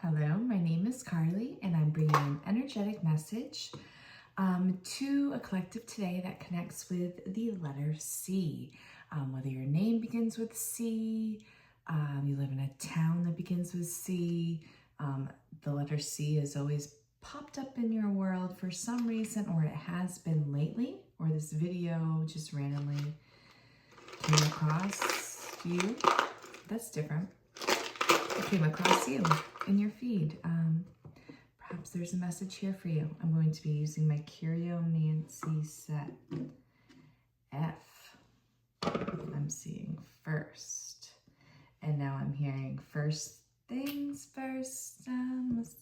Hello, my name is Carly, and I'm bringing an energetic message to a collective today that connects with the letter C. Whether your name begins with C, you live in a town that begins with C, the letter C has always popped up in your world for some reason, or it has been lately, or this video just randomly came across you. That's different. It came across you in your feed. Perhaps there's a message here for you. I'm going to be using my Curio Nancy set F. I'm seeing first. And now I'm hearing first things first. I must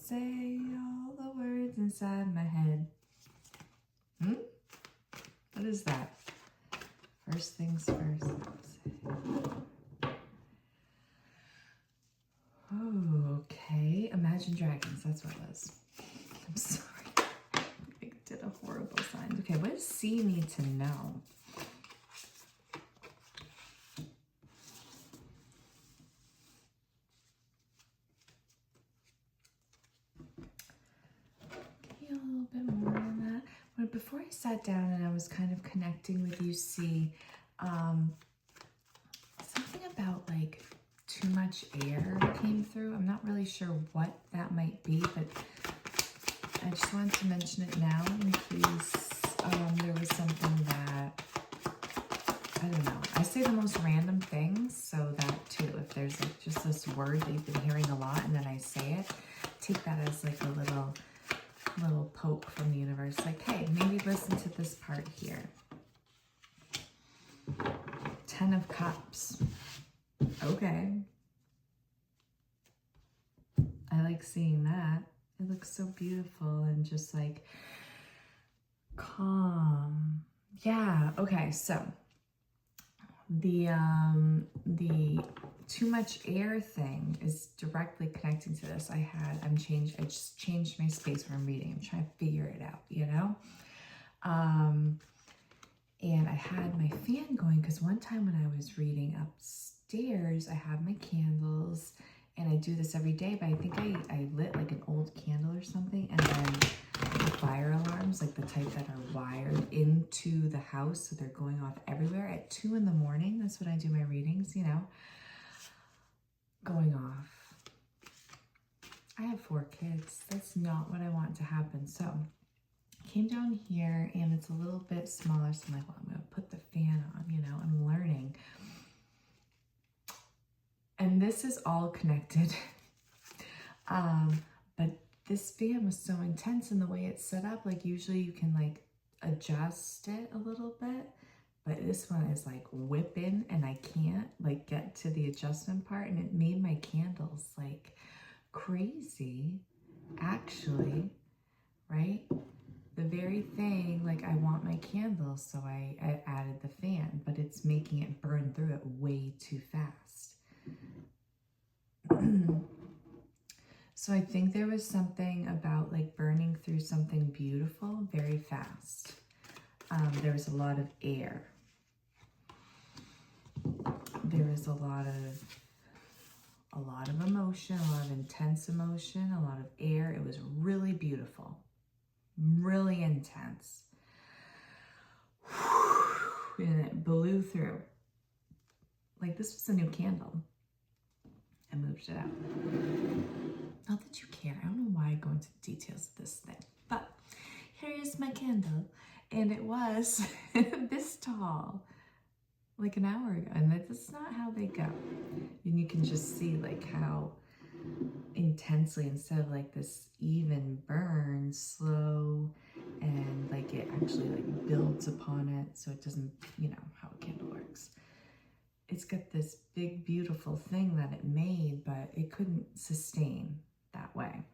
say all the words inside my head. What is that? First things first. Oh, okay. Imagine Dragons. That's what it was. I'm sorry. I did a horrible sign. Okay, what does C need to know? Give me a little bit more on that. When, before I sat down and I was kind of connecting with you, C, something about like too much air came through. I'm not really sure what that might be, but I just wanted to mention it now in case there was something that, I don't know. I say the most random things, so that too, if there's like just this word that you've been hearing a lot and then I say it, take that as like a little poke from the universe. Like, hey, maybe listen to this part here. 10 of Cups. Okay. I like seeing that. It looks so beautiful and just like calm. Yeah, okay, so the too much air thing is directly connecting to this. I just changed my space where I'm reading. I'm trying to figure it out, you know? And I had my fan going because one time when I was reading upstairs, I had my candles, and I do this every day, but I think I lit like an old candle or something, and then the fire alarms, like the type that are wired into the house, so they're going off everywhere at 2 in the morning. That's when I do my readings, you know, going off. I have 4 kids. That's not what I want to happen. So came down here and it's a little bit smaller, so I'm like, well, I'm gonna put the fan on, you know, I'm learning. And this is all connected. But this fan was so intense in the way it's set up. Like usually you can like adjust it a little bit, but this one is like whipping and I can't like get to the adjustment part, and it made my candles like crazy, actually, right? The very thing, like I want my candles, so I added the fan, but it's making it burn through it way too fast. So I think there was something about like burning through something beautiful very fast. There was a lot of air. There was a lot of emotion, a lot of intense emotion, a lot of air. It was really beautiful, really intense. And it blew through. Like this was a new candle. I moved it out. Not that you care. I don't know why I go into the details of this thing. But here is my candle. And it was this tall like an hour ago. And that's not how they go. And you can just see like how intensely, instead of like this even burn, slow, and like it actually like builds upon it, so it doesn't, you know how a candle works. It's got this big beautiful thing that it made, but it couldn't sustain that way.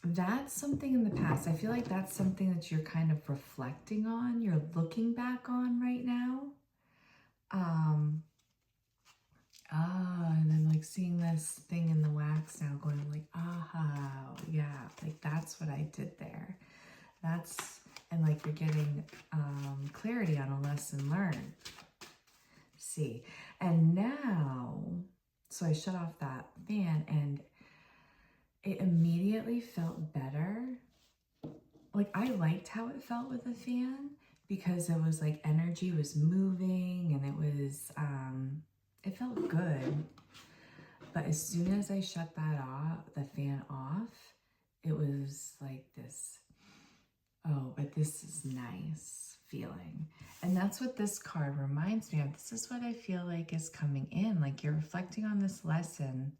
That's something in the past. I feel like that's something that you're kind of reflecting on, you're looking back on right now. And I'm like seeing this thing in the wax now going like, yeah, like that's what I did there. And like you're getting clarity on a lesson learned. C. And now, so I shut off that fan and it immediately felt better. Like I liked how it felt with the fan because it was like energy was moving and it was, it felt good. But as soon as I shut that off, the fan off, it was like this, oh, but this is nice feeling. And that's what this card reminds me of. This is what I feel like is coming in. Like you're reflecting on this lesson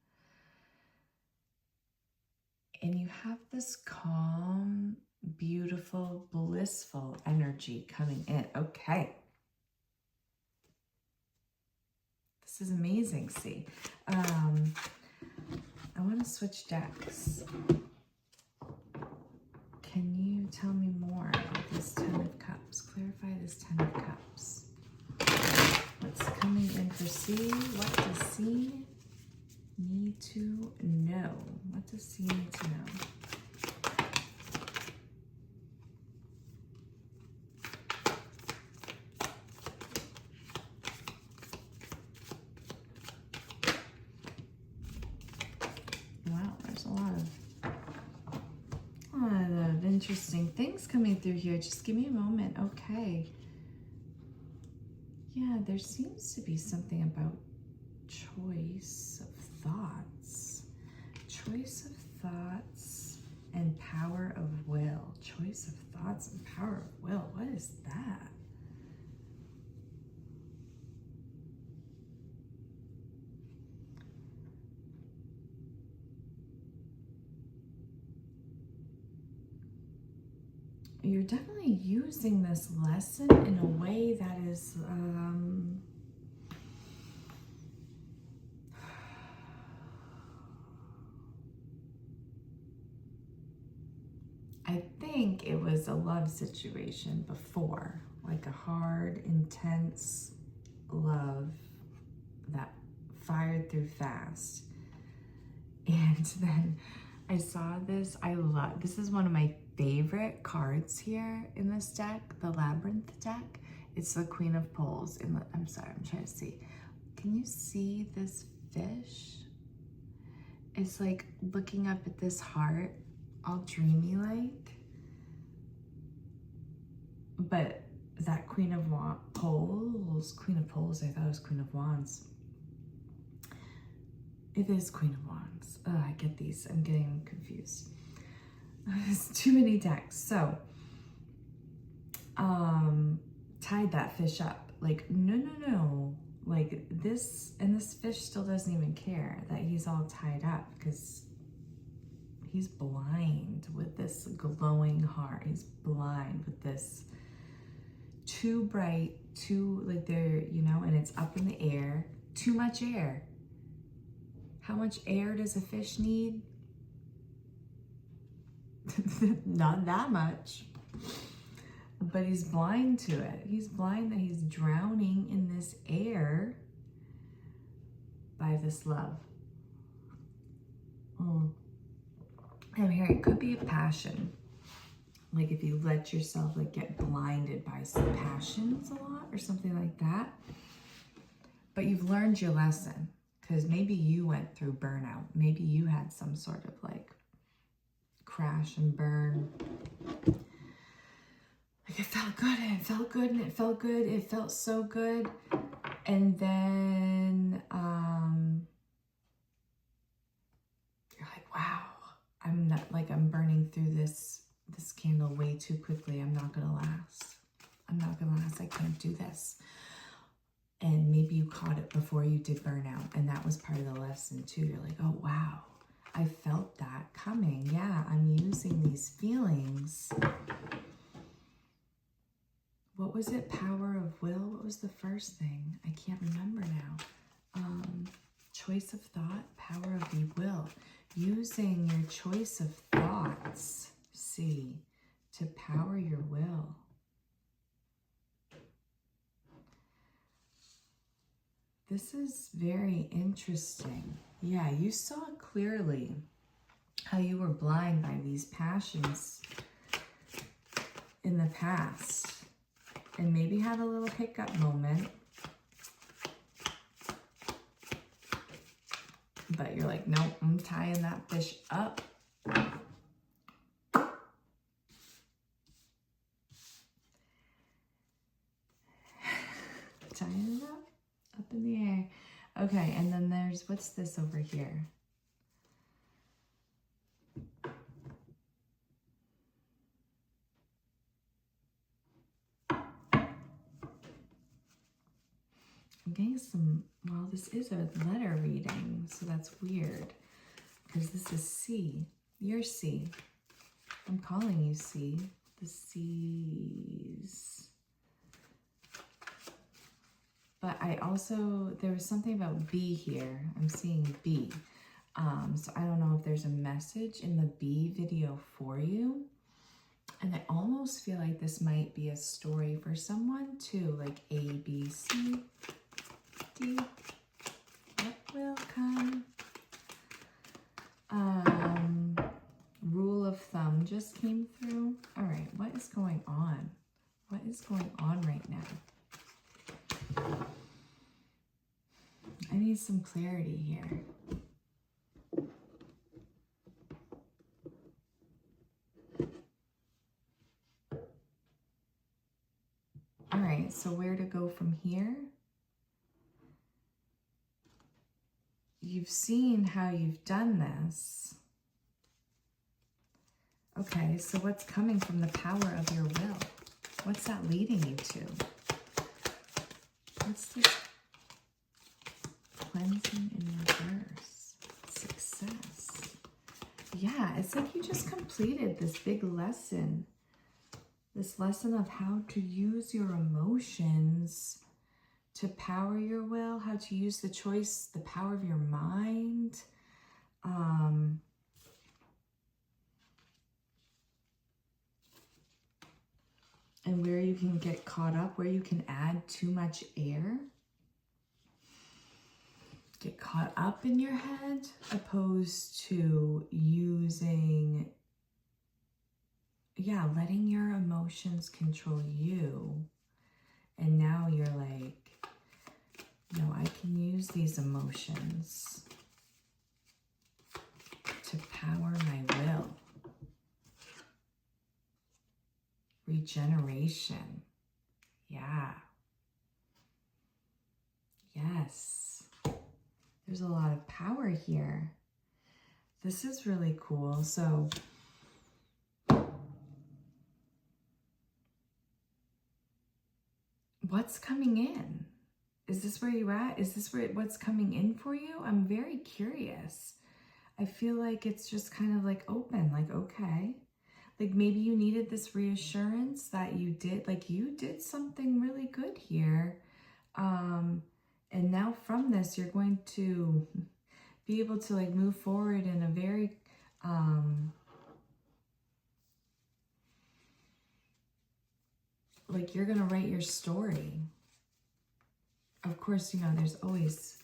and you have this calm, beautiful, blissful energy coming in. Okay. This is amazing, see. I want to switch decks. Can you tell me more about this Ten of Cups? Clarify this Ten of Cups. What's coming in for C? What does C need to know? What does C need to know? Wow, there's a lot of interesting things coming through here. Just give me a moment. Okay. Yeah, there seems to be something about choice of thoughts. Choice of thoughts and power of will. Choice of thoughts and power of will. What is that? You're definitely using this lesson in a way that is I think it was a love situation before, like a hard, intense love that fired through fast. And then I saw this. This is one of my favorite cards here in this deck, the Labyrinth deck. It's the Queen of Poles. I'm sorry, I'm trying to see. Can you see this fish? It's like looking up at this heart, all dreamy like. But that Queen of Poles, I thought it was Queen of Wands. It is Queen of Wands. Oh, I get these. I'm getting confused. There's too many decks. So, tied that fish up. Like, no. Like this, and this fish still doesn't even care that he's all tied up because he's blind with this glowing heart. He's blind with this too bright, like they're, and it's up in the air. Too much air. How much air does a fish need? Not that much. But he's blind to it. He's blind that he's drowning in this air by this love. I'm hearing it could be a passion. Like if you let yourself like get blinded by some passions a lot or something like that. But you've learned your lesson because maybe you went through burnout. Maybe you had some sort of like crash and burn. Like it felt good and it felt good and it felt good. It felt so good. And then you're like, wow, I'm burning through this candle way too quickly. I'm not gonna last. I can't do this. And maybe you caught it before you did burnout. And that was part of the lesson too. You're like, oh wow, I felt that coming. Yeah, I'm using these feelings. What was it? Power of will? What was the first thing? I can't remember now. Choice of thought, power of the will. Using your choice of thoughts, see, to power your will. This is very interesting. Yeah, you saw clearly how you were blind by these passions in the past. And maybe had a little hiccup moment. But you're like, nope, I'm tying that fish up. Tying it up in the air. Okay, and then there's, what's this over here? I'm getting some, well, this is a letter reading, so that's weird. Because this is C. You're C. I'm calling you C. The C's. But I also, there was something about B here. I'm seeing B. So I don't know if there's a message in the B video for you. And I almost feel like this might be a story for someone too, like A, B, C, D. What will come? Rule of thumb just came through. All right, what is going on? What is going on right now? I need some clarity here. All right, so where to go from here? You've seen how you've done this. Okay, so what's coming from the power of your will? What's that leading you to? What's this? Cleansing in reverse. Success. Yeah, it's like you just completed this big lesson. This lesson of how to use your emotions to power your will, how to use the choice, the power of your mind. And where you can get caught up, where you can add too much air. Get caught up in your head, opposed to using, yeah, letting your emotions control you. And now you're like, no, I can use these emotions to power my will. Regeneration. Yeah. Yes. There's a lot of power here. This is really cool. So what's coming in? Is this where you're at? Is this what's coming in for you? I'm very curious. I feel like it's just kind of like open, like, okay. Like maybe you needed this reassurance that you did something really good here. And now from this, you're going to be able to like move forward in a very, like you're going to write your story. Of course, you know, there's always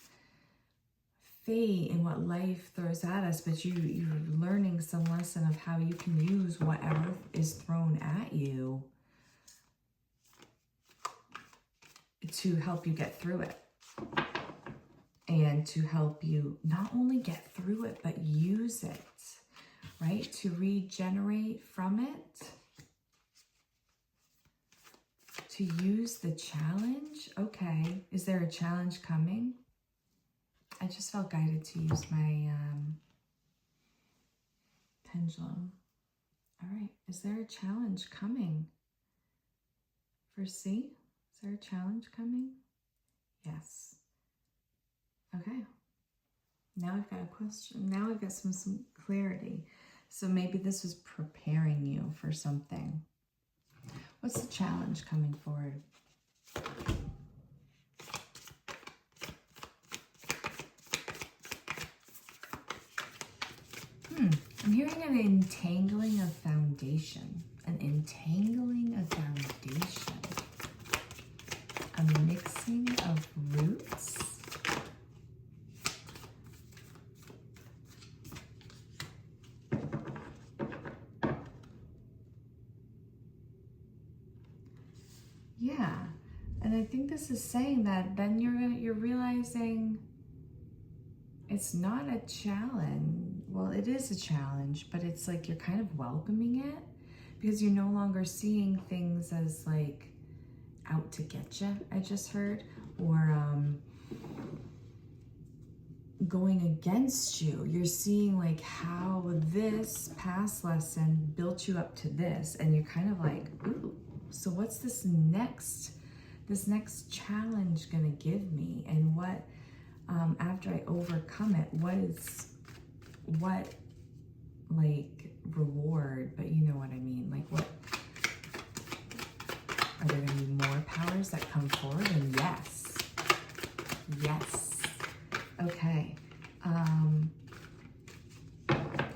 fate in what life throws at us, but you're learning some lesson of how you can use whatever is thrown at you to help you get through it. And to help you not only get through it, but use it, right? To regenerate from it. To use the challenge. Okay, is there a challenge coming? I just felt guided to use my pendulum. All right, is there a challenge coming? For C, is there a challenge coming? Yes. Okay. Now I've got a question. Now I've got some clarity. So maybe this was preparing you for something. What's the challenge coming forward? I'm hearing an entangling of foundation. An entangling of foundation. A mixing of roots. Yeah, and I think this is saying that then you're realizing it's not a challenge. Well, it is a challenge, but it's like you're kind of welcoming it because you're no longer seeing things as like out to get you, I just heard, or going against you. You're seeing like how this past lesson built you up to this, and you're kind of like, ooh, so what's this next challenge gonna give me? And what, after I overcome it, what like reward, but you know what I mean, like what, are there gonna be more powers that come forward? And yes, yes. Okay,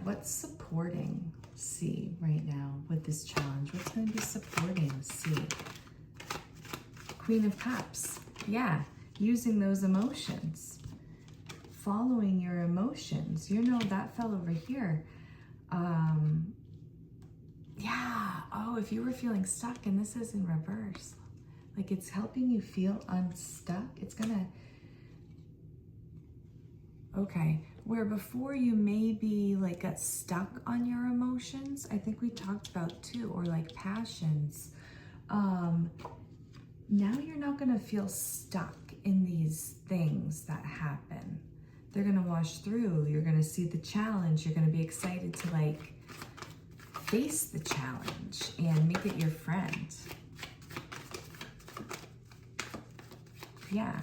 what's supporting C right now with this challenge? What's going to be supporting C? Queen of Cups. Yeah, using those emotions. Following your emotions. You know, that fell over here. Yeah, oh, if you were feeling stuck, and this is in reverse, like it's helping you feel unstuck. It's going to... Okay, where before you maybe like got stuck on your emotions, I think we talked about too, or like passions. Now you're not gonna feel stuck in these things that happen. They're gonna wash through. You're gonna see the challenge. You're gonna be excited to like face the challenge and make it your friend. Yeah,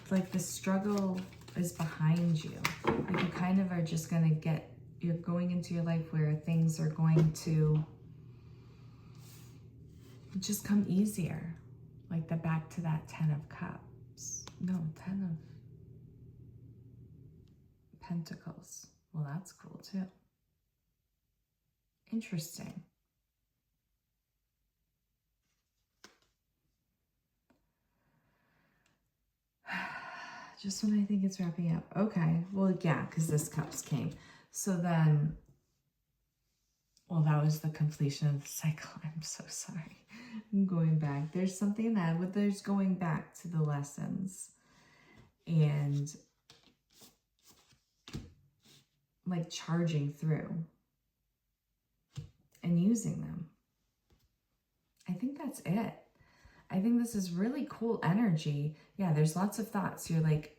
like the struggle is behind you. Like you kind of are just gonna you're going into your life where things are going to just come easier. Like back to that 10 of Cups. No, 10 of Pentacles. Well, that's cool too. Interesting. Just when I think it's wrapping up. Okay, well, yeah, because this Cups came. So then, well, that was the completion of the cycle. I'm so sorry. I'm going back. There's something that, there's going back to the lessons and like charging through and using them. I think that's it. I think this is really cool energy. Yeah, there's lots of thoughts. You're like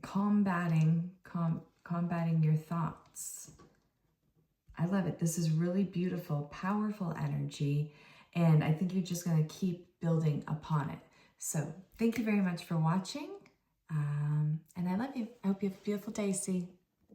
combating your thoughts. I love it. This is really beautiful, powerful energy. And I think you're just going to keep building upon it. So thank you very much for watching. And I love you. I hope you have a beautiful day, C.